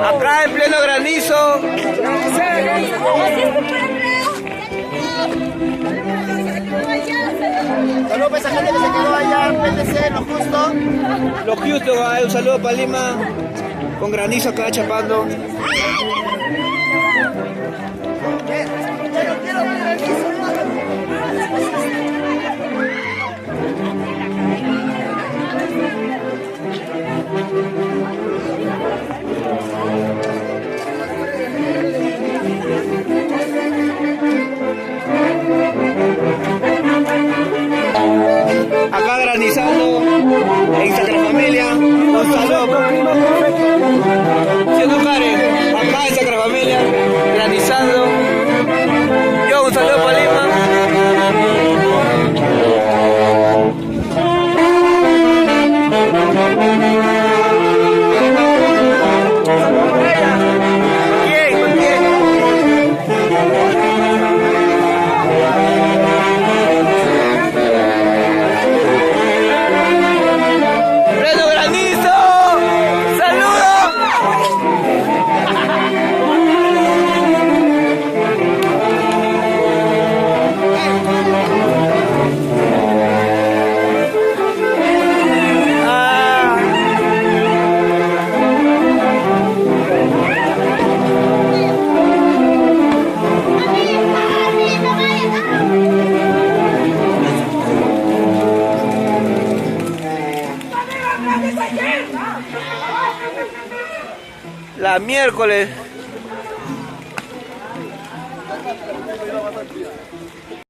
Acá en pleno granizo. Saludos a esa gente que se quedó allá en PTC, lo justo. Lo justo, un saludo para Lima. Con granizo acá chapando. Quiero ver granizo. Acá granizando en Sacra Familia. Un saludo. Siendo Karen, acá en Sacra Familia, granizando. Yo un saludo para Lima. La miércoles.